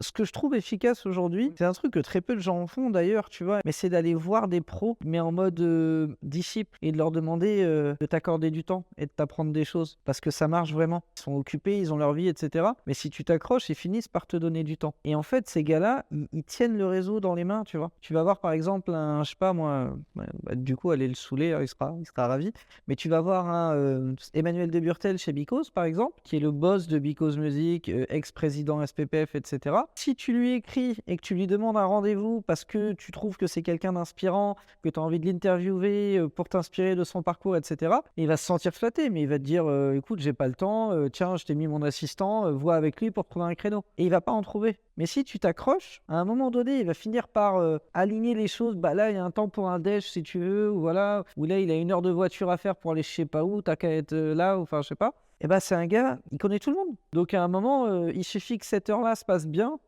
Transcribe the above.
Ce que je trouve efficace aujourd'hui, c'est un truc que très peu de gens font d'ailleurs, tu vois? Mais c'est d'aller voir des pros, mais en mode, disciple et de leur demander, de t'accorder du temps et de t'apprendre des choses. Parce que ça marche vraiment. Ils sont occupés, ils ont leur vie et cetera. Mais si tu t'accroches, ils finissent par te donner du temps. Et en fait, ces gars-là, ils tiennent le réseau dans les mains, tu vois? Tu vas voir par exemple un, je sais pas moi, du coup allez le saouler, hein, il sera ravi. Mais tu vas voir un, Emmanuel de Burtel chez Bicose, par exemple, qui est le boss de Bicose Music, ex-président SPPF, et cetera. Si tu lui écris et que tu lui demandes un rendez-vous parce que tu trouves que c'est quelqu'un d'inspirant, que tu as envie de l'interviewer, pour t'inspirer de son parcours, et cetera, il va se sentir flatté, mais il va te dire, «Écoute, j'ai pas le temps, tiens, je t'ai mis mon assistant, vois avec lui pour trouver un créneau» et il va pas en trouver. Mais si tu t'accroches, à un moment donné, il va finir par, aligner les choses. Bah, là, il y a un temps pour un déj si tu veux, ou voilà, ou là, il a 1 heure de voiture à faire pour aller je sais pas où, tu qu'à être, là, ou enfin, je sais pas. Et bah, c'est un gars, il connaît tout le monde. Donc à un moment, il suffit que cette heure-là se passe bien